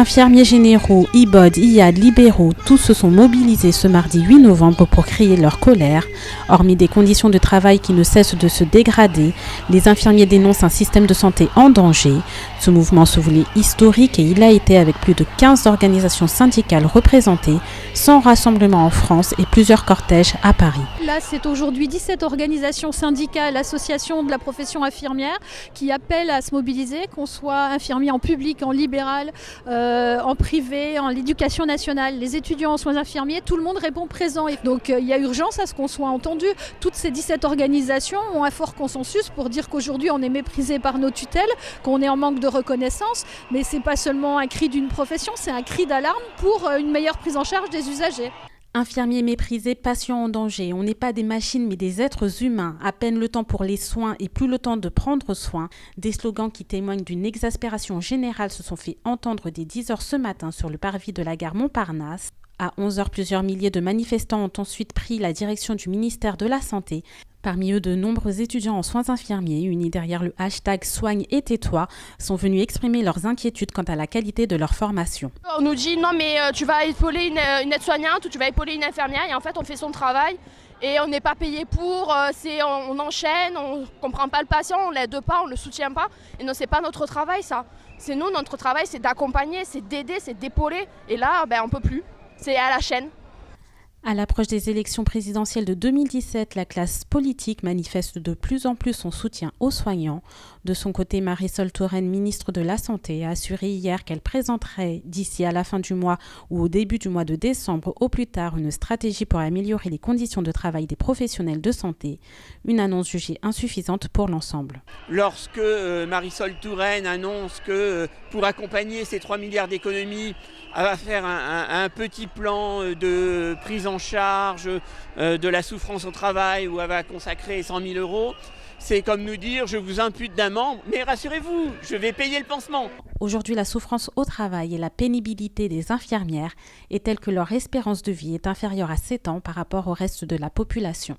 Infirmiers généraux, IBOD, IAD, libéraux, tous se sont mobilisés ce mardi 8 novembre pour crier leur colère. Hormis des conditions de travail qui ne cessent de se dégrader, les infirmiers dénoncent un système de santé en danger. Ce mouvement se voulait historique et il a été avec plus de 15 organisations syndicales représentées, 100 rassemblements en France et plusieurs cortèges à Paris. Là, c'est aujourd'hui 17 organisations syndicales, associations de la profession infirmière qui appellent à se mobiliser, qu'on soit infirmier en public, en libéral, en privé, en l'éducation nationale, les étudiants en soins infirmiers, tout le monde répond présent. Et donc il y a urgence à ce qu'on soit entendu. Toutes ces 17 organisations ont un fort consensus pour dire qu'aujourd'hui on est méprisé par nos tutelles, qu'on est en manque de reconnaissance, mais ce n'est pas seulement un cri d'une profession, c'est un cri d'alarme pour une meilleure prise en charge des usagers. Infirmiers méprisés, patients en danger. On n'est pas des machines mais des êtres humains. À peine le temps pour les soins et plus le temps de prendre soin. Des slogans qui témoignent d'une exaspération générale se sont fait entendre dès 10h ce matin sur le parvis de la gare Montparnasse. À 11h, plusieurs milliers de manifestants ont ensuite pris la direction du ministère de la Santé. Parmi eux, de nombreux étudiants en soins infirmiers, unis derrière le hashtag Soigne et tais-toi, sont venus exprimer leurs inquiétudes quant à la qualité de leur formation. On nous dit non mais tu vas épauler une aide-soignante ou tu vas épauler une infirmière et en fait on fait son travail et on n'est pas payé pour, on enchaîne, on ne comprend pas le patient, on ne l'aide pas, on ne le soutient pas. Et non, c'est pas notre travail ça. C'est nous, notre travail c'est d'accompagner, c'est d'aider, c'est d'épauler et là on ne peut plus, c'est à la chaîne. À l'approche des élections présidentielles de 2017, la classe politique manifeste de plus en plus son soutien aux soignants. De son côté, Marisol Touraine, ministre de la Santé, a assuré hier qu'elle présenterait d'ici à la fin du mois ou au début du mois de décembre au plus tard une stratégie pour améliorer les conditions de travail des professionnels de santé. Une annonce jugée insuffisante pour l'ensemble. Lorsque Marisol Touraine annonce que pour accompagner ces 3 milliards d'économies, elle va faire un petit plan de prise en charge de la souffrance au travail où elle va consacrer 100 000 €. C'est comme nous dire, je vous impute d'un membre, mais rassurez-vous, je vais payer le pansement. Aujourd'hui, la souffrance au travail et la pénibilité des infirmières est telle que leur espérance de vie est inférieure à 7 ans par rapport au reste de la population.